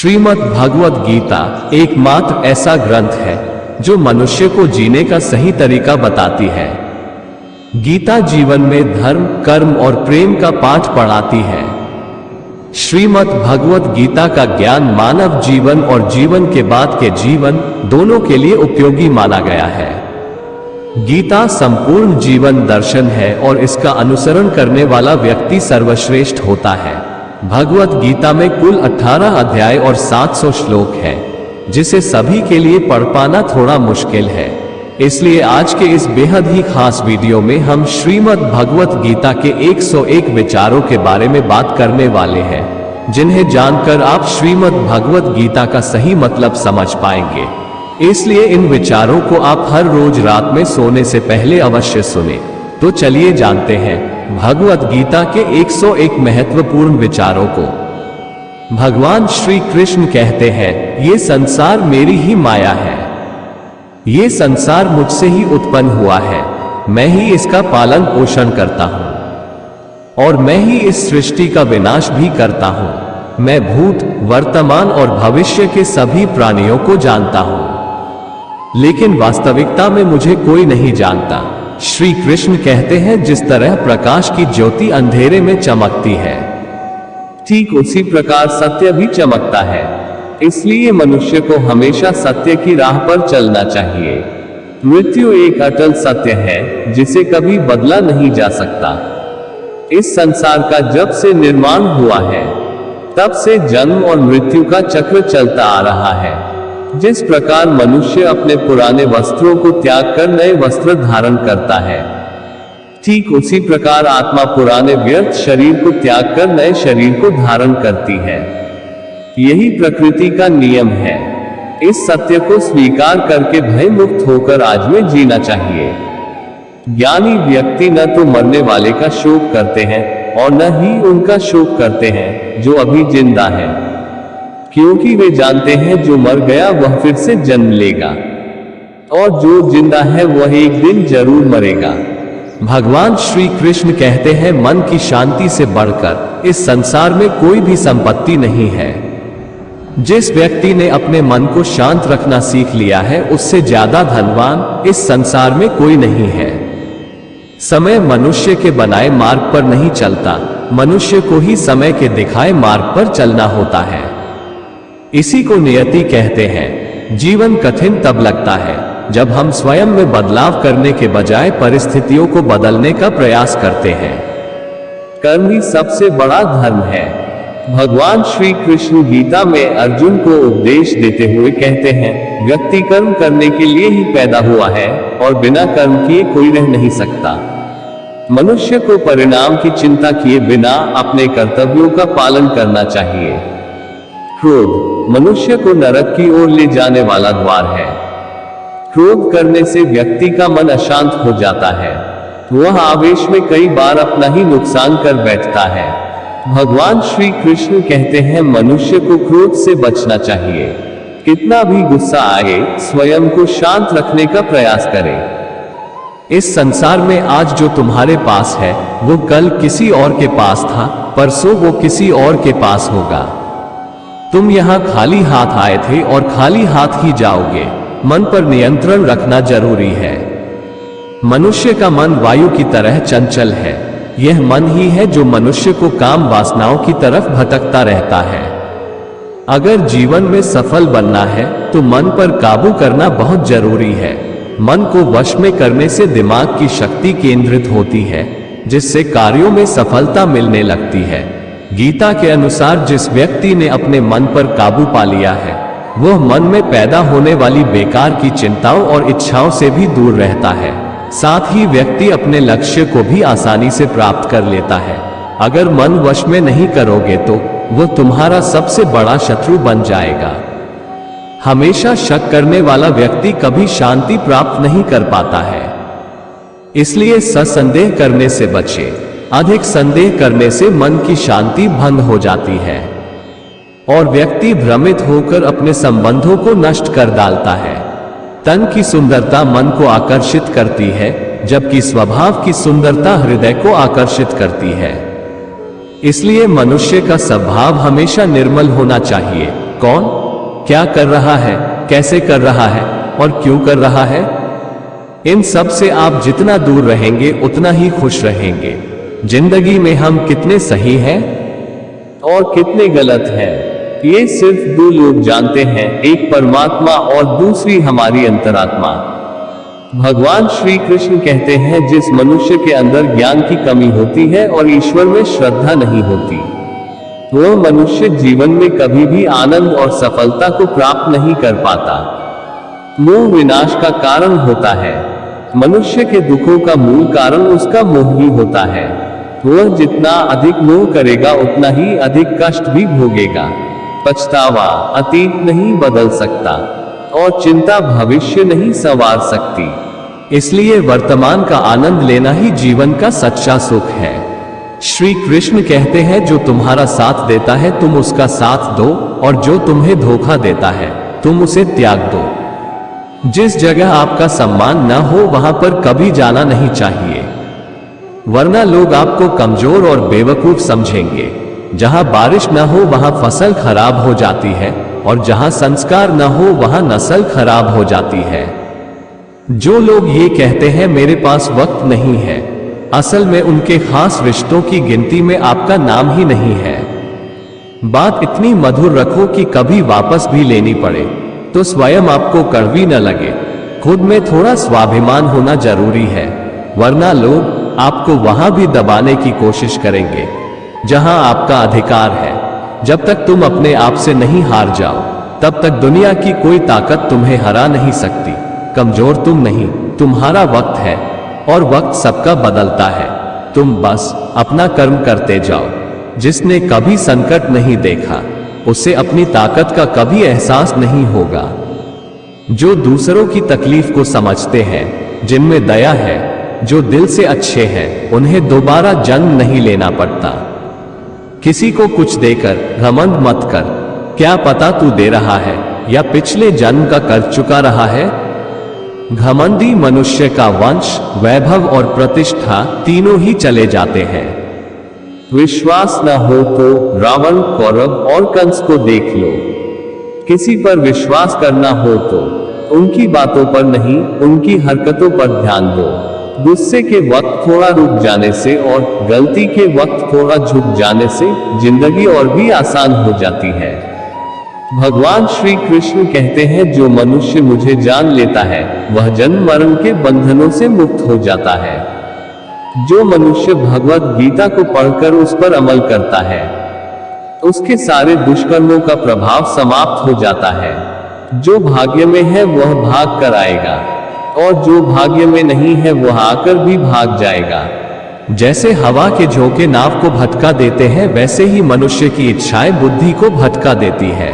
श्रीमद् भगवत गीता एकमात्र ऐसा ग्रंथ है जो मनुष्य को जीने का सही तरीका बताती है। गीता जीवन में धर्म, कर्म और प्रेम का पाठ पढ़ाती है। श्रीमद् भगवत गीता का ज्ञान मानव जीवन और जीवन के बाद के जीवन दोनों के लिए उपयोगी माना गया है। गीता संपूर्ण जीवन दर्शन है और इसका अनुसरण करने वाला व्यक्ति सर्वश्रेष्ठ होता है। भगवत गीता में कुल 18 अध्याय और 700 श्लोक हैं, जिसे सभी के लिए पढ़ पाना थोड़ा मुश्किल है। इसलिए आज के इस बेहद ही खास वीडियो में हम श्रीमद् भगवत गीता के 101 विचारों के बारे में बात करने वाले हैं, जिन्हें जानकर आप श्रीमद् भगवत गीता का सही मतलब समझ पाएंगे। इसलिए इन विचारों को आप हर रोज रात में सोने से पहले अवश्य सुने। तो चलिए जानते हैं भगवत गीता के 101 महत्वपूर्ण विचारों को। भगवान श्री कृष्ण कहते हैं, ये संसार मेरी ही माया है। ये संसार मुझसे ही उत्पन्न हुआ है। मैं ही इसका पालन पोषण करता हूं और मैं ही इस सृष्टि का विनाश भी करता हूं। मैं भूत, वर्तमान और भविष्य के सभी प्राणियों को जानता हूं, लेकिन वास्तविकता में मुझे कोई नहीं जानता। श्री कृष्ण कहते हैं, जिस तरह प्रकाश की ज्योति अंधेरे में चमकती है, ठीक उसी प्रकार सत्य भी चमकता है। इसलिए मनुष्य को हमेशा सत्य की राह पर चलना चाहिए। मृत्यु एक अटल सत्य है जिसे कभी बदला नहीं जा सकता। इस संसार का जब से निर्माण हुआ है, तब से जन्म और मृत्यु का चक्र चलता आ रहा है। जिस प्रकार मनुष्य अपने पुराने वस्त्रों को त्याग कर नए वस्त्र धारण करता है, ठीक उसी प्रकार आत्मा पुराने व्यर्थ शरीर को त्याग कर नए शरीर को धारण करती है। यही प्रकृति का नियम है। इस सत्य को स्वीकार करके भय मुक्त होकर आज में जीना चाहिए। ज्ञानी व्यक्ति न तो मरने वाले का शोक करते हैं और न ही उनका शोक करते हैं जो अभी जिंदा है, क्योंकि वे जानते हैं जो मर गया वह फिर से जन्म लेगा और जो जिंदा है वह एक दिन जरूर मरेगा। भगवान श्री कृष्ण कहते हैं, मन की शांति से बढ़कर इस संसार में कोई भी संपत्ति नहीं है। जिस व्यक्ति ने अपने मन को शांत रखना सीख लिया है, उससे ज्यादा धनवान इस संसार में कोई नहीं है। समय मनुष्य के बनाए मार्ग पर नहीं चलता, मनुष्य को ही समय के दिखाए मार्ग पर चलना होता है। इसी को नियति कहते हैं। जीवन कठिन तब लगता है जब हम स्वयं में बदलाव करने के बजाय परिस्थितियों को बदलने का प्रयास करते हैं। कर्म ही सबसे बड़ा धर्म है। भगवान श्री कृष्ण गीता में अर्जुन को उपदेश देते हुए कहते हैं, व्यक्ति कर्म करने के लिए ही पैदा हुआ है और बिना कर्म किए कोई रह नहीं सकता। मनुष्य को परिणाम की चिंता किए बिना अपने कर्तव्यों का पालन करना चाहिए। क्रोध मनुष्य को नरक की ओर ले जाने वाला द्वार है। क्रोध करने से व्यक्ति का मन अशांत हो जाता है। वह आवेश में कई बार अपना ही नुकसान कर बैठता है। भगवान श्री कृष्ण कहते हैं, मनुष्य को क्रोध से बचना चाहिए। कितना भी गुस्सा आए, स्वयं को शांत रखने का प्रयास करें। इस संसार में आज जो तुम्हारे पास है वो कल किसी और के पास था, परसों वो किसी और के पास होगा। तुम यहाँ खाली हाथ आए थे और खाली हाथ ही जाओगे। मन पर नियंत्रण रखना जरूरी है। मनुष्य का मन वायु की तरह चंचल है। यह मन ही है जो मनुष्य को काम वासनाओं की तरफ भटकता रहता है। अगर जीवन में सफल बनना है तो मन पर काबू करना बहुत जरूरी है। मन को वश में करने से दिमाग की शक्ति केंद्रित होती है, जिससे कार्यों में सफलता मिलने लगती है। गीता के अनुसार जिस व्यक्ति ने अपने मन पर काबू पा लिया है, वह मन में पैदा होने वाली बेकार की चिंताओं और इच्छाओं से भी दूर रहता है। साथ ही व्यक्ति अपने लक्ष्य को भी आसानी से प्राप्त कर लेता है। अगर मन वश में नहीं करोगे तो वह तुम्हारा सबसे बड़ा शत्रु बन जाएगा। हमेशा शक करने वाला व्यक्ति कभी शांति प्राप्त नहीं कर पाता है। इसलिए ससंदेह करने से बचे। अधिक संदेह करने से मन की शांति भंग हो जाती है और व्यक्ति भ्रमित होकर अपने संबंधों को नष्ट कर डालता है। तन की सुंदरता मन को आकर्षित करती है, जबकि स्वभाव की सुंदरता हृदय को आकर्षित करती है। इसलिए मनुष्य का स्वभाव हमेशा निर्मल होना चाहिए। कौन, क्या कर रहा है, कैसे कर रहा है और क्यों कर रहा है। इन सब से आप जितना दूर रहेंगे उतना ही खुश रहेंगे। जिंदगी में हम कितने सही हैं और कितने गलत हैं, ये सिर्फ दो लोग जानते हैं, एक परमात्मा और दूसरी हमारी अंतरात्मा। भगवान श्री कृष्ण कहते हैं, जिस मनुष्य के अंदर ज्ञान की कमी होती है और ईश्वर में श्रद्धा नहीं होती, वह मनुष्य जीवन में कभी भी आनंद और सफलता को प्राप्त नहीं कर पाता। मोह विनाश का कारण होता है। मनुष्य के दुखों का मूल कारण उसका मोह ही होता है। वह जितना अधिक मोह करेगा उतना ही अधिक कष्ट भी भोगेगा। पछतावा अतीत नहीं बदल सकता और चिंता भविष्य नहीं संवार सकती। इसलिए वर्तमान का आनंद लेना ही जीवन का सच्चा सुख है। श्री कृष्ण कहते हैं, जो तुम्हारा साथ देता है तुम उसका साथ दो, और जो तुम्हें धोखा देता है तुम उसे त्याग दो। जिस जगह आपका सम्मान न हो वहां पर कभी जाना नहीं चाहिए, वरना लोग आपको कमजोर और बेवकूफ समझेंगे। जहां बारिश न हो वहां फसल खराब हो जाती है, और जहां संस्कार न हो वहां नस्ल खराब हो जाती है। जो लोग ये कहते हैं मेरे पास वक्त नहीं है, असल में उनके खास रिश्तों की गिनती में आपका नाम ही नहीं है। बात इतनी मधुर रखो कि कभी वापस भी लेनी पड़े तो स्वयं आपको कड़वी न लगे। खुद में थोड़ा स्वाभिमान होना जरूरी है, वरना लोग आपको वहां भी दबाने की कोशिश करेंगे जहां आपका अधिकार है। जब तक तुम अपने आप से नहीं हार जाओ तब तक दुनिया की कोई ताकत तुम्हें हरा नहीं सकती। कमजोर तुम नहीं, तुम्हारा वक्त है, और वक्त सबका बदलता है। तुम बस अपना कर्म करते जाओ। जिसने कभी संकट नहीं देखा उसे अपनी ताकत का कभी एहसास नहीं होगा। जो दूसरों की तकलीफ को समझते हैं, जिनमें दया है, जो दिल से अच्छे हैं, उन्हें दोबारा जन्म नहीं लेना पड़ता। किसी को कुछ देकर घमंड मत कर, क्या पता तू दे रहा है या पिछले जन्म का कर चुका रहा है। घमंडी मनुष्य का वंश, वैभव और प्रतिष्ठा तीनों ही चले जाते हैं। विश्वास न हो तो रावण, कौरव और कंस को देख लो। किसी पर विश्वास करना हो तो उनकी बातों पर नहीं, उनकी हरकतों पर ध्यान दो। गुस्से के वक्त थोड़ा रुक जाने से और गलती के वक्त थोड़ा झुक जाने से जिंदगी और भी आसान हो जाती है। भगवान श्री कृष्ण कहते हैं, जो मनुष्य मुझे जान लेता है वह जन्म मरण के बंधनों से मुक्त हो जाता है। जो मनुष्य भगवत गीता को पढ़कर उस पर अमल करता है उसके सारे दुष्कर्मों का प्रभाव समाप्त हो जाता है। जो भाग्य में है वह भाग कर आएगा, और जो भाग्य में नहीं है वह आकर भी भाग जाएगा। जैसे हवा के झोंके नाव को भटका देते हैं, वैसे ही मनुष्य की इच्छाएं बुद्धि को भटका देती है।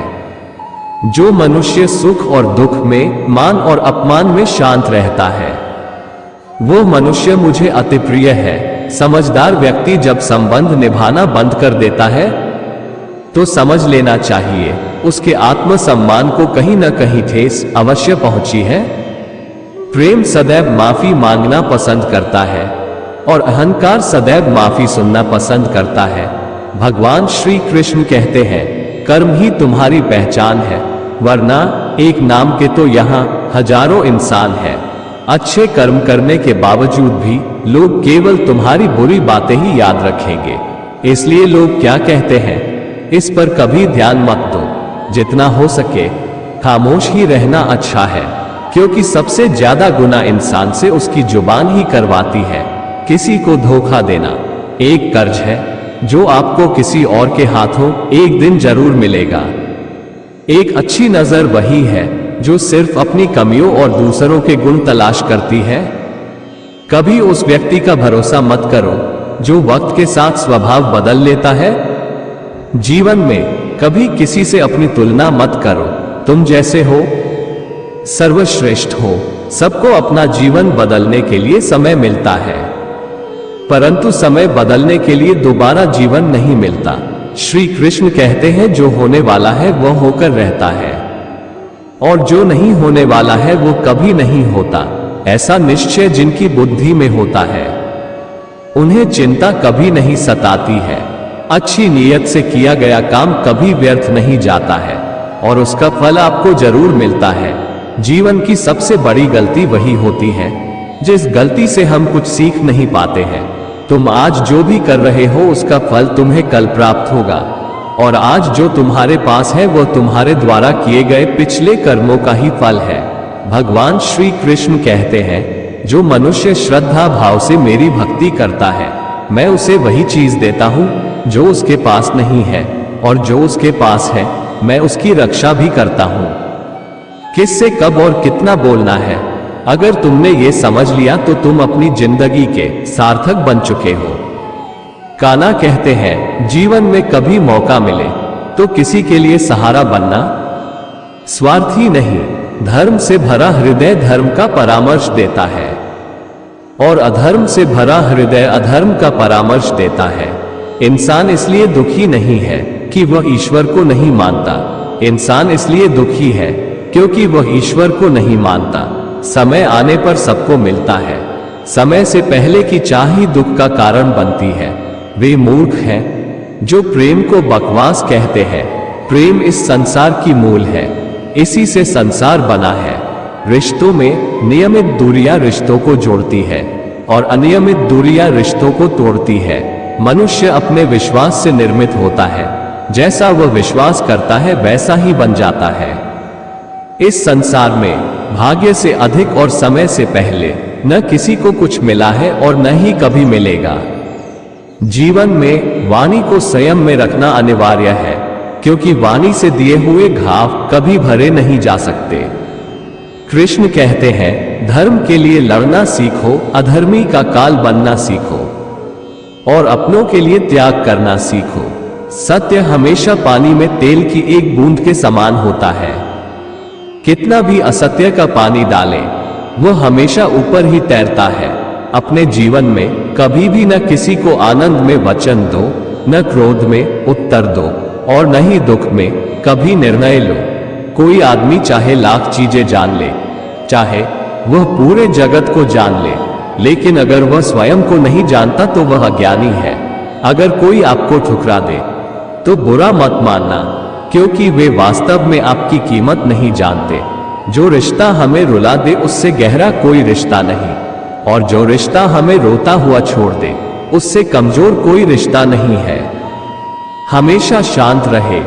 जो मनुष्य सुख और दुख में, मान और अपमान में शांत रहता है, वो मनुष्य मुझे अति प्रिय है। समझदार व्यक्ति जब संबंध निभाना बंद कर देता है तो समझ लेना चाहिए उसके आत्मसम्मान को कहीं न कहीं ठेस अवश्य पहुंची है। प्रेम सदैव माफी मांगना पसंद करता है और अहंकार सदैव माफी सुनना पसंद करता है। भगवान श्री कृष्ण कहते हैं, कर्म ही तुम्हारी पहचान है, वरना एक नाम के तो यहाँ हजारों इंसान हैं। अच्छे कर्म करने के बावजूद भी लोग केवल तुम्हारी बुरी बातें ही याद रखेंगे। इसलिए लोग क्या कहते हैं इस पर कभी ध्यान मत दो। जितना हो सके खामोश ही रहना अच्छा है, क्योंकि सबसे ज्यादा गुनाह इंसान से उसकी जुबान ही करवाती है। किसी को धोखा देना एक कर्ज है जो आपको किसी और के हाथों एक दिन जरूर मिलेगा। एक अच्छी नजर वही है जो सिर्फ अपनी कमियों और दूसरों के गुण तलाश करती है। कभी उस व्यक्ति का भरोसा मत करो जो वक्त के साथ स्वभाव बदल लेता है। जीवन में कभी किसी से अपनी तुलना मत करो। तुम जैसे हो सर्वश्रेष्ठ हो। सबको अपना जीवन बदलने के लिए समय मिलता है, परंतु समय बदलने के लिए दोबारा जीवन नहीं मिलता। श्री कृष्ण कहते हैं, जो होने वाला है वह होकर रहता है, और जो नहीं होने वाला है वो कभी नहीं होता। ऐसा निश्चय जिनकी बुद्धि में होता है उन्हें चिंता कभी नहीं सताती है। अच्छी नीयत से किया गया काम कभी व्यर्थ नहीं जाता है। और उसका फल आपको जरूर मिलता है। जीवन की सबसे बड़ी गलती वही होती है जिस गलती से हम कुछ सीख नहीं पाते हैं। तुम आज जो भी कर रहे हो उसका फल तुम्हें कल प्राप्त होगा, और आज जो तुम्हारे पास है वो तुम्हारे द्वारा किए गए पिछले कर्मों का ही फल है। भगवान श्री कृष्ण कहते हैं, जो मनुष्य श्रद्धा भाव से मेरी भक्ति करता है, मैं उसे वही चीज देता हूं जो उसके पास नहीं है, और जो उसके पास है मैं उसकी रक्षा भी करता हूं। किससे कब और कितना बोलना है, अगर तुमने ये समझ लिया तो तुम अपनी जिंदगी के सार्थक बन चुके हो। कान्हा कहते हैं, जीवन में कभी मौका मिले तो किसी के लिए सहारा बनना, स्वार्थी नहीं, धर्म से भरा हृदय धर्म का परामर्श देता है, और अधर्म से भरा हृदय अधर्म का परामर्श देता है। इंसान इसलिए दुखी नहीं है कि वह ईश्वर को नहीं मानता, इंसान इसलिए दुखी है क्योंकि वह ईश्वर को नहीं मानता। समय आने पर सबको मिलता है, समय से पहले की चाह ही दुख का कारण बनती है। वे मूर्ख हैं जो प्रेम को बकवास कहते हैं। प्रेम इस संसार की मूल है, इसी से संसार बना है। रिश्तों में नियमित दूरियां रिश्तों को जोड़ती है और अनियमित दूरियां रिश्तों को तोड़ती है। मनुष्य अपने विश्वास से निर्मित होता है, जैसा वह विश्वास करता है वैसा ही बन जाता है। इस संसार में भाग्य से अधिक और समय से पहले न किसी को कुछ मिला है और न ही कभी मिलेगा। जीवन में वाणी को संयम में रखना अनिवार्य है, क्योंकि वाणी से दिए हुए घाव कभी भरे नहीं जा सकते। कृष्ण कहते हैं, धर्म के लिए लड़ना सीखो, अधर्मी का काल बनना सीखो, और अपनों के लिए त्याग करना सीखो। सत्य हमेशा पानी में तेल की एक बूंद के समान होता है। कितना भी असत्य का पानी डालें, वह हमेशा ऊपर ही तैरता है। अपने जीवन में कभी भी न किसी को आनंद में वचन दो, न क्रोध में उत्तर दो, और न ही दुख में कभी निर्णय लो। कोई आदमी चाहे लाख चीजें जान ले, चाहे वह पूरे जगत को जान ले, लेकिन अगर वह स्वयं को नहीं जानता तो वह अज्ञानी है। अगर कोई आपको ठुकरा दे तो बुरा मत मानना, क्योंकि वे वास्तव में आपकी कीमत नहीं जानते। जो रिश्ता हमें रुला दे उससे गहरा कोई रिश्ता नहीं, और जो रिश्ता हमें रोता हुआ छोड़ दे उससे कमजोर कोई रिश्ता नहीं है। हमेशा शांत रहे,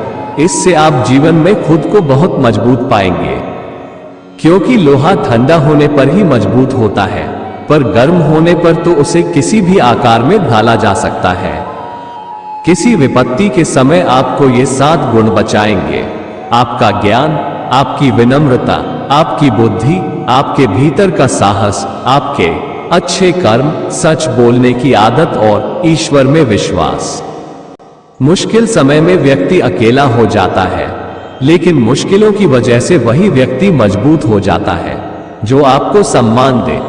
इससे आप जीवन में खुद को बहुत मजबूत पाएंगे, क्योंकि लोहा ठंडा होने पर ही मजबूत होता है, पर गर्म होने पर तो उसे किसी भी आकार में ढाला जा सकता है। किसी विपत्ति के समय आपको ये 7 गुण बचाएंगे: आपका ज्ञान, आपकी विनम्रता, आपकी बुद्धि, आपके भीतर का साहस, आपके अच्छे कर्म, सच बोलने की आदत और ईश्वर में विश्वास। मुश्किल समय में व्यक्ति अकेला हो जाता है, लेकिन मुश्किलों की वजह से वही व्यक्ति मजबूत हो जाता है। जो आपको सम्मान दे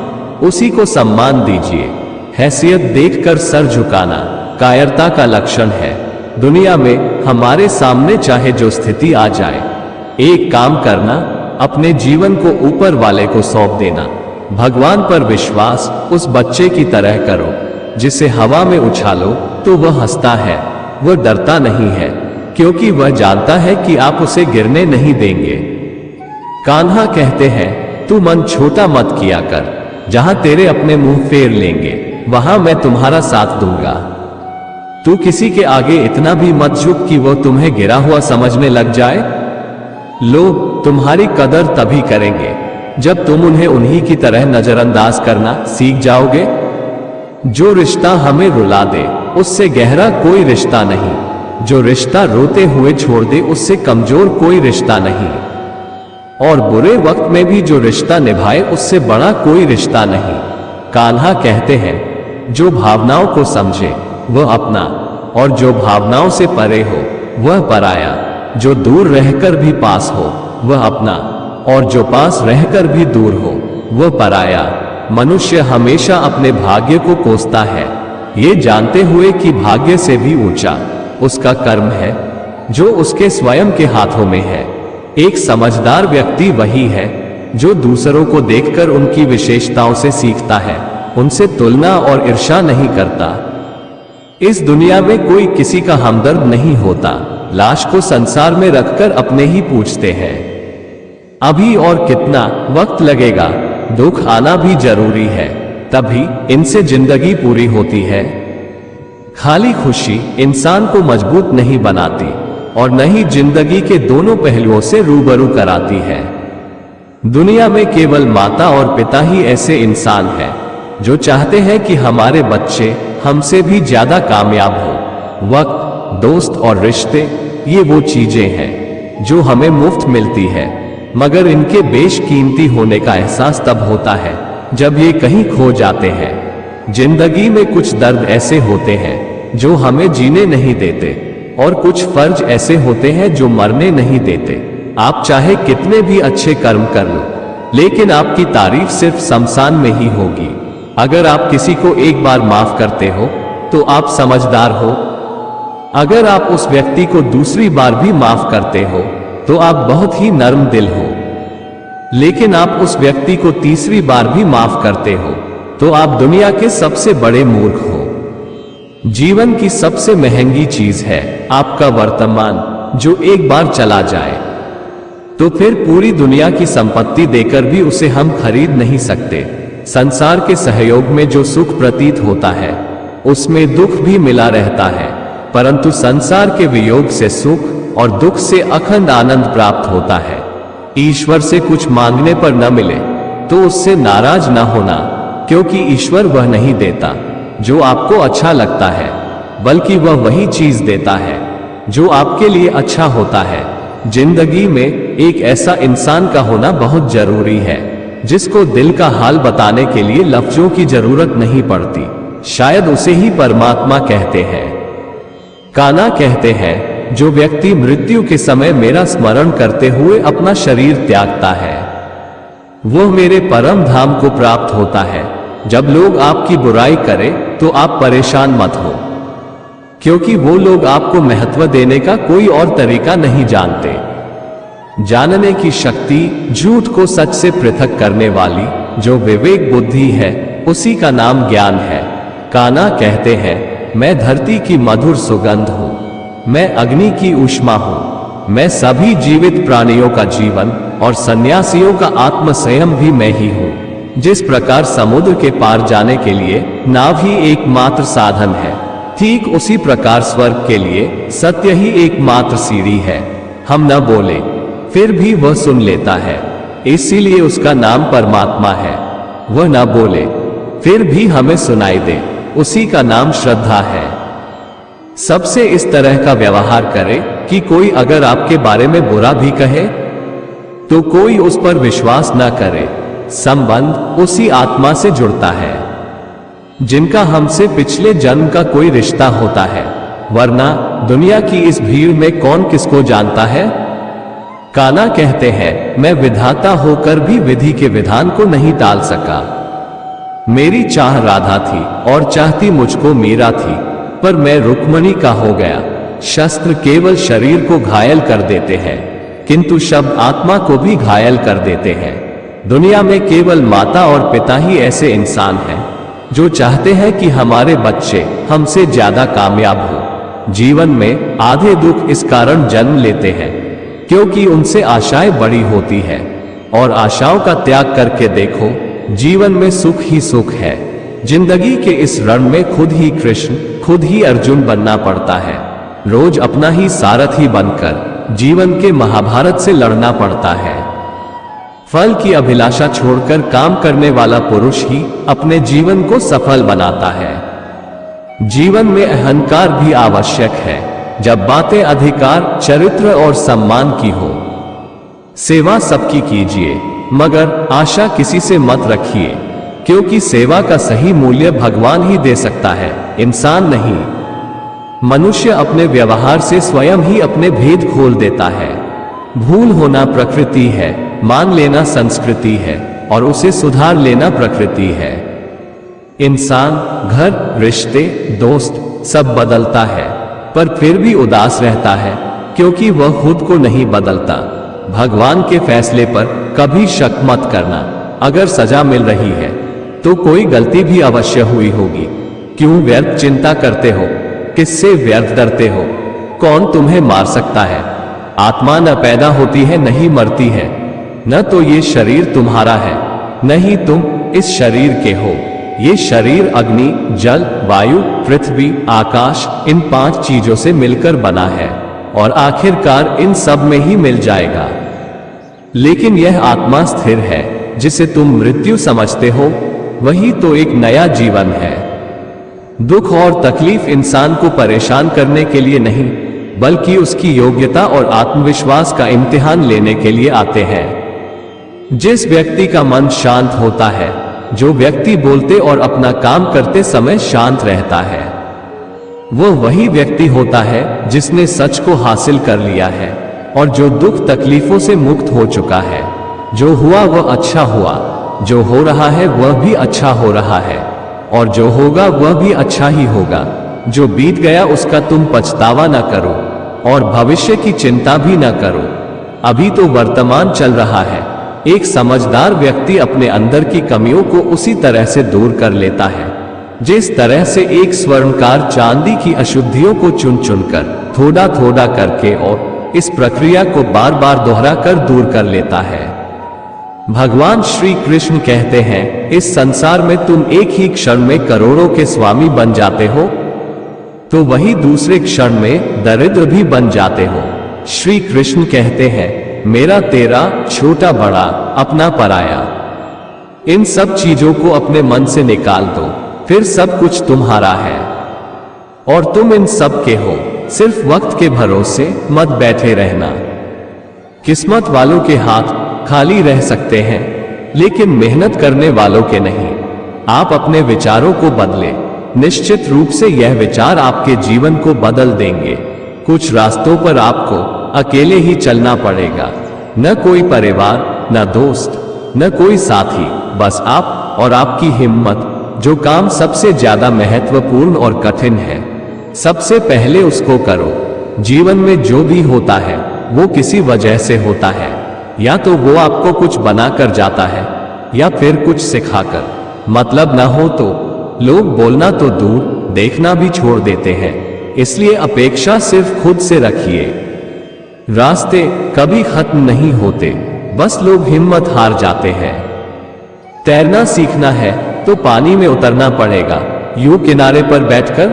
उसी को सम्मान दीजिए। हैसियत देखकर सर झुकाना कायरता का लक्षण है। दुनिया में हमारे सामने चाहे जो स्थिति आ जाए, एक काम करना, अपने जीवन को ऊपर वाले को सौंप देना। भगवान पर विश्वास उस बच्चे की तरह करो जिसे हवा में उछालो तो वह हंसता है, वह डरता नहीं है, क्योंकि वह जानता है कि आप उसे गिरने नहीं देंगे। कान्हा कहते हैं, तू मन छोटा मत किया कर, जहां तेरे अपने मुंह फेर लेंगे वहां मैं तुम्हारा साथ दूंगा। तू किसी के आगे इतना भी मत झुक कि वो तुम्हें गिरा हुआ समझने लग जाए। लोग तुम्हारी कदर तभी करेंगे जब तुम उन्हें उन्हीं की तरह नजरअंदाज करना सीख जाओगे। जो रिश्ता हमें रुला दे उससे गहरा कोई रिश्ता नहीं, जो रिश्ता रोते हुए छोड़ दे उससे कमजोर कोई रिश्ता नहीं, और बुरे वक्त में भी जो रिश्ता निभाए उससे बड़ा कोई रिश्ता नहीं। कान्हा कहते हैं, जो भावनाओं को समझे वह अपना, और जो भावनाओं से परे हो वह पराया। जो दूर रहकर भी पास हो वह अपना, और जो पास रहकर भी दूर हो वह पराया। मनुष्य हमेशा अपने भाग्य को कोसता है, ये जानते हुए कि भाग्य से भी ऊंचा उसका कर्म है जो उसके स्वयं के हाथों में है। एक समझदार व्यक्ति वही है जो दूसरों को देखकर उनकी विशेषताओं से सीखता है, उनसे तुलना और ईर्ष्या नहीं करता। इस दुनिया में कोई किसी का हमदर्द नहीं होता। लाश को संसार में रखकर अपने ही पूछते हैं, अभी और कितना वक्त लगेगा। दुख आना भी जरूरी है, तभी इनसे जिंदगी पूरी होती है। खाली खुशी इंसान को मजबूत नहीं बनाती और न ही जिंदगी के दोनों पहलुओं से रूबरू कराती है। दुनिया में केवल माता और पिता ही ऐसे इंसान हैं जो चाहते हैं कि हमारे बच्चे हमसे भी ज्यादा कामयाब हो। वक्त, दोस्त और रिश्ते, ये वो चीजें हैं जो हमें मुफ्त मिलती है, मगर इनके बेशकीमती होने का एहसास तब होता है जब ये कहीं खो जाते हैं। जिंदगी में कुछ दर्द ऐसे होते हैं जो हमें जीने नहीं देते और कुछ फर्ज ऐसे होते हैं जो मरने नहीं देते। आप चाहे कितने भी अच्छे कर्म कर लो, लेकिन आपकी तारीफ सिर्फ शमशान में ही होगी। अगर आप किसी को एक बार माफ करते हो तो आप समझदार हो। अगर आप उस व्यक्ति को दूसरी बार भी माफ करते हो तो आप बहुत ही नर्म दिल हो। लेकिन आप उस व्यक्ति को तीसरी बार भी माफ करते हो तो आप दुनिया के सबसे बड़े मूर्ख हो। जीवन की सबसे महंगी चीज है आपका वर्तमान, जो एक बार चला जाए तो फिर पूरी दुनिया की संपत्ति देकर भी उसे हम खरीद नहीं सकते। संसार के सहयोग में जो सुख प्रतीत होता है उसमें दुख भी मिला रहता है, परंतु संसार के वियोग से सुख और दुख से अखंड आनंद प्राप्त होता है। ईश्वर से कुछ मांगने पर न मिले तो उससे नाराज न होना, क्योंकि ईश्वर वह नहीं देता जो आपको अच्छा लगता है, बल्कि वह वही चीज देता है जो आपके लिए अच्छा होता है। जिंदगी में एक ऐसा इंसान का होना बहुत जरूरी है जिसको दिल का हाल बताने के लिए लफ्जों की जरूरत नहीं पड़ती। शायद उसे ही परमात्मा कहते हैं। कान्हा कहते हैं, जो व्यक्ति मृत्यु के समय मेरा स्मरण करते हुए अपना शरीर त्यागता है वह मेरे परम धाम को प्राप्त होता है। जब लोग आपकी बुराई करें तो आप परेशान मत हो, क्योंकि वो लोग आपको महत्व देने का कोई और तरीका नहीं जानते। जानने की शक्ति, झूठ को सच से पृथक करने वाली जो विवेक बुद्धि है, उसी का नाम ज्ञान है। कान्हा कहते हैं, मैं धरती की मधुर सुगंध हूं, मैं अग्नि की ऊष्मा हूं, मैं सभी जीवित प्राणियों का जीवन और सन्यासियों का आत्म संयम भी मैं ही हूं। जिस प्रकार समुद्र के पार जाने के लिए नाव ही एकमात्र साधन है, ठीक उसी प्रकार स्वर्ग के लिए सत्य ही एकमात्र सीढ़ी है। हम न बोले फिर भी वह सुन लेता है, इसीलिए उसका नाम परमात्मा है। वह न बोले फिर भी हमें सुनाई दे, उसी का नाम श्रद्धा है। सबसे इस तरह का व्यवहार करे कि कोई अगर आपके बारे में बुरा भी कहे तो कोई उस पर विश्वास न करे। संबंध उसी आत्मा से जुड़ता है जिनका हमसे पिछले जन्म का कोई रिश्ता होता है, वरना दुनिया की इस भीड़ में कौन किसको जानता है। कान्हा कहते हैं, मैं विधाता होकर भी विधि के विधान को नहीं टाल सका। मेरी चाह राधा थी और चाहती मुझको मीरा थी, पर मैं रुक्मणी का हो गया। शस्त्र केवल शरीर को घायल कर देते हैं, किंतु शब्द आत्मा को भी घायल कर देते हैं। दुनिया में केवल माता और पिता ही ऐसे इंसान हैं जो चाहते हैं कि हमारे बच्चे हमसे ज्यादा कामयाब हो। जीवन में आधे दुख इस कारण जन्म लेते हैं क्योंकि उनसे आशाएं बड़ी होती है, और आशाओं का त्याग करके देखो, जीवन में सुख ही सुख है। जिंदगी के इस रण में खुद ही कृष्ण, खुद ही अर्जुन बनना पड़ता है। रोज अपना ही सारथी बनकर जीवन के महाभारत से लड़ना पड़ता है। फल की अभिलाषा छोड़कर काम करने वाला पुरुष ही अपने जीवन को सफल बनाता है। जीवन में अहंकार भी आवश्यक है, जब बातें अधिकार, चरित्र और सम्मान की हो। सेवा सबकी कीजिए, मगर आशा किसी से मत रखिए, क्योंकि सेवा का सही मूल्य भगवान ही दे सकता है, इंसान नहीं। मनुष्य अपने व्यवहार से स्वयं ही अपने भेद खोल देता है। भूल होना प्रकृति है, मान लेना संस्कृति है, और उसे सुधार लेना प्रकृति है। इंसान, घर, रिश्ते, दोस्त सब बदलता है, पर फिर भी उदास रहता है क्योंकि वह खुद को नहीं बदलता। भगवान के फैसले पर कभी शक मत करना। अगर सजा मिल रही है तो कोई गलती भी अवश्य हुई होगी। क्यों व्यर्थ चिंता करते हो? किससे व्यर्थ डरते हो? कौन तुम्हें मार सकता है? आत्मा न पैदा होती है, नहीं मरती है, न तो ये शरीर तुम्हारा है, नहीं तुम इस शरीर के हो। ये शरीर अग्नि, जल, वायु, पृथ्वी, आकाश, इन 5 चीजों से मिलकर बना है और आखिरकार इन सब में ही मिल जाएगा। लेकिन यह आत्मा स्थिर है, जिसे तुम मृत्यु समझते हो, वही तो एक नया जीवन है। दुख और तकलीफ इंसान को परेशान करने के लिए नहीं, बल्कि उसकी योग्यता और आत्मविश्वास का इम्तिहान लेने के लिए आते हैं। जिस व्यक्ति का मन शांत होता है, जो व्यक्ति बोलते और अपना काम करते समय शांत रहता है, वो वही व्यक्ति होता है जिसने सच को हासिल कर लिया है और जो दुख तकलीफों से मुक्त हो चुका है। जो हुआ वह अच्छा हुआ, जो हो रहा है वह भी अच्छा हो रहा है, और जो होगा वह भी अच्छा ही होगा। जो बीत गया उसका तुम पछतावा न करो और भविष्य की चिंता भी न करो। अभी तो वर्तमान चल रहा है। एक समझदार व्यक्ति अपने अंदर की कमियों को उसी तरह से दूर कर लेता है जिस तरह से एक स्वर्णकार चांदी की अशुद्धियों को चुन चुनकर थोड़ा थोड़ा करके और इस प्रक्रिया को बार बार दोहरा कर दूर कर लेता है। भगवान श्री कृष्ण कहते हैं, इस संसार में तुम एक ही क्षण में करोड़ों के स्वामी बन जाते हो, तो वही दूसरे क्षण में दरिद्र भी बन जाते हो। श्री कृष्ण कहते हैं, मेरा तेरा, छोटा बड़ा, अपना पराया, इन सब चीजों को अपने मन से निकाल दो, फिर सब कुछ तुम्हारा है और तुम इन सब के हो। सिर्फ वक्त के भरोसे मत बैठे रहना। किस्मत वालों के हाथ खाली रह सकते हैं, लेकिन मेहनत करने वालों के नहीं। आप अपने विचारों को बदले, निश्चित रूप से यह विचार आपके जीवन को बदल देंगे। कुछ रास्तों पर आपको अकेले ही चलना पड़ेगा, न कोई परिवार, न दोस्त, न कोई साथी, बस आप और आपकी हिम्मत। जो काम सबसे ज्यादा महत्वपूर्ण और कठिन है, सबसे पहले उसको करो। जीवन में जो भी होता है वो किसी वजह से होता है, या तो वो आपको कुछ बनाकर जाता है या फिर कुछ सिखाकर। मतलब ना हो तो लोग बोलना तो दूर, देखना भी छोड़ देते हैं। इसलिए अपेक्षा सिर्फ खुद से रखिए। रास्ते कभी खत्म नहीं होते, बस लोग हिम्मत हार जाते हैं। तैरना सीखना है तो पानी में उतरना पड़ेगा, यूं किनारे पर बैठकर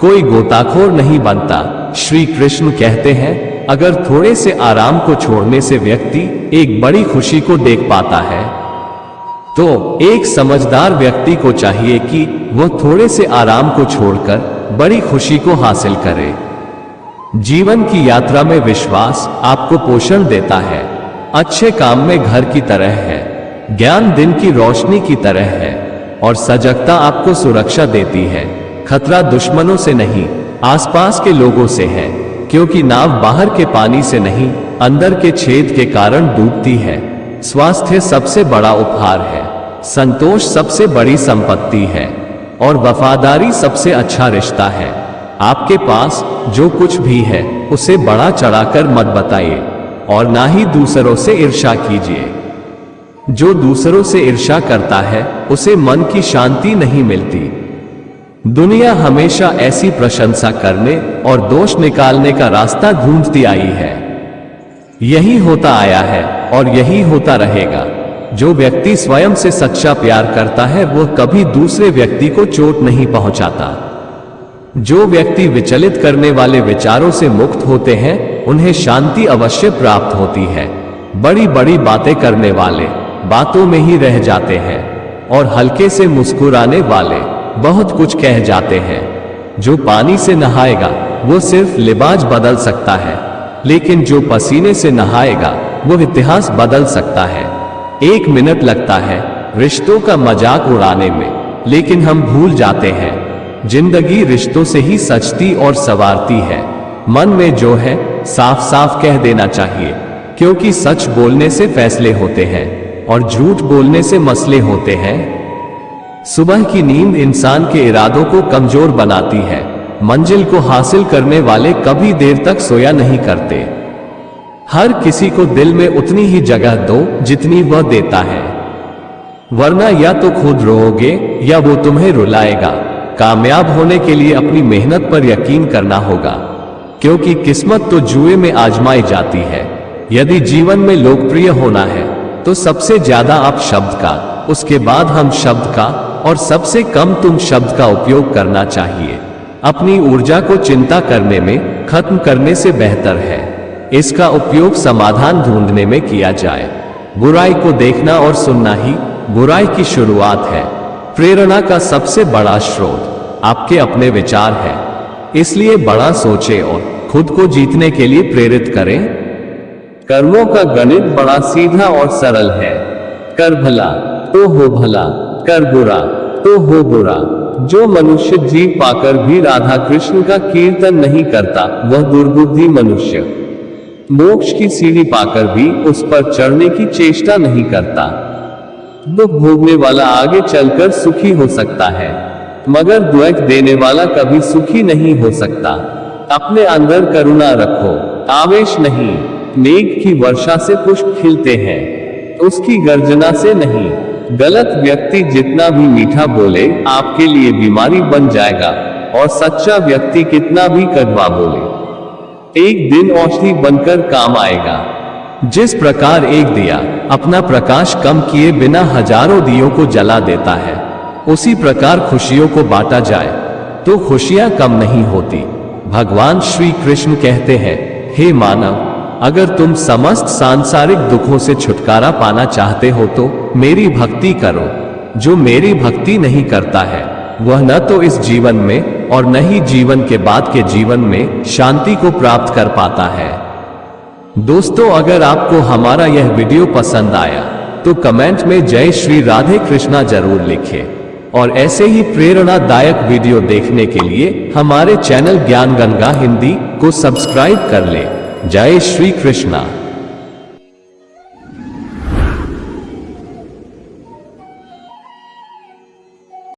कोई गोताखोर नहीं बनता। श्री कृष्ण कहते हैं, अगर थोड़े से आराम को छोड़ने से व्यक्ति एक बड़ी खुशी को देख पाता है, तो एक समझदार व्यक्ति को चाहिए कि वह थोड़े से आराम को छोड़कर बड़ी खुशी को हासिल करे। जीवन की यात्रा में विश्वास आपको पोषण देता है। अच्छे काम में घर की तरह है, ज्ञान दिन की रोशनी की तरह है, और सजगता आपको सुरक्षा देती है। खतरा दुश्मनों से नहीं, आसपास के लोगों से है, क्योंकि नाव बाहर के पानी से नहीं, अंदर के छेद के कारण डूबती है। स्वास्थ्य सबसे बड़ा उपहार है, संतोष सबसे बड़ी संपत्ति है, और वफादारी सबसे अच्छा रिश्ता है। आपके पास जो कुछ भी है उसे बढ़ा चढ़ाकर मत बताइए, और ना ही दूसरों से ईर्ष्या कीजिए। जो दूसरों से ईर्ष्या करता है उसे मन की शांति नहीं मिलती। दुनिया हमेशा ऐसी प्रशंसा करने और दोष निकालने का रास्ता ढूंढती आई है। यही होता आया है और यही होता रहेगा। जो व्यक्ति स्वयं से सच्चा प्यार करता है वह कभी दूसरे व्यक्ति को चोट नहीं पहुंचाता। जो व्यक्ति विचलित करने वाले विचारों से मुक्त होते हैं उन्हें शांति अवश्य प्राप्त होती है। बड़ी बड़ी बातें करने वाले बातों में ही रह जाते हैं, और हल्के से मुस्कुराने वाले बहुत कुछ कह जाते हैं। जो पानी से नहाएगा वो सिर्फ लिबास बदल सकता है, लेकिन जो पसीने से नहाएगा वो इतिहास बदल सकता है। 1 मिनट लगता है रिश्तों का मजाक उड़ाने में, लेकिन हम भूल जाते हैं जिंदगी रिश्तों से ही सजती और संवारती है। मन में जो है साफ साफ कह देना चाहिए, क्योंकि सच बोलने से फैसले होते हैं और झूठ बोलने से मसले होते हैं। सुबह की नींद इंसान के इरादों को कमजोर बनाती है। मंजिल को हासिल करने वाले कभी देर तक सोया नहीं करते। हर किसी को दिल में उतनी ही जगह दो जितनी वह देता है, वरना या तो खुद रोओगे या वो तुम्हें रुलाएगा। कामयाब होने के लिए अपनी मेहनत पर यकीन करना होगा, क्योंकि किस्मत तो जुए में आजमाई जाती है। यदि जीवन में लोकप्रिय होना है तो सबसे ज्यादा आप शब्द का, उसके बाद हम शब्द का और सबसे कम तुम शब्द का उपयोग करना चाहिए। अपनी ऊर्जा को चिंता करने में खत्म करने से बेहतर है इसका उपयोग समाधान ढूंढने में किया जाए। बुराई को देखना और सुनना ही बुराई की शुरुआत है। प्रेरणा का सबसे बड़ा स्रोत आपके अपने विचार है, इसलिए बड़ा सोचें और खुद को जीतने के लिए प्रेरित करें। कर्मों का गणित बड़ा सीधा और सरल है। कर भला तो हो भला, कर बुरा तो हो बुरा। जो मनुष्य जीव पाकर भी राधा कृष्ण का कीर्तन नहीं करता वह दुर्बुद्धि मनुष्य मोक्ष की सीढ़ी पाकर भी उस पर चढ़ने की चेष्टा नहीं करता। दुख भोगने वाला आगे चलकर सुखी हो सकता है, मगर दुख देने वाला कभी सुखी नहीं हो सकता। अपने अंदर करुणा रखो, आवेश नहीं। मेघ की वर्षा से पुष्प खिलते हैं, उसकी गर्जना से नहीं। गलत व्यक्ति जितना भी मीठा बोले आपके लिए बीमारी बन जाएगा, और सच्चा व्यक्ति कितना भी कड़वा बोले एक दिन औषधि बनकर काम आएगा। जिस प्रकार एक दिया अपना प्रकाश कम किए बिना हजारों दियों को जला देता है, उसी प्रकार खुशियों को बांटा जाए तो खुशियां कम नहीं होती। भगवान श्री कृष्ण कहते हैं, हे मानव, अगर तुम समस्त सांसारिक दुखों से छुटकारा पाना चाहते हो तो मेरी भक्ति करो। जो मेरी भक्ति नहीं करता है वह न तो इस जीवन में और न ही जीवन के बाद के जीवन में शांति को प्राप्त कर पाता है। दोस्तों, अगर आपको हमारा यह वीडियो पसंद आया तो कमेंट में जय श्री राधे कृष्णा जरूर लिखें और ऐसे ही प्रेरणादायक वीडियो देखने के लिए हमारे चैनल ज्ञान गंगा हिंदी को सब्सक्राइब कर लें। जय श्री कृष्णा।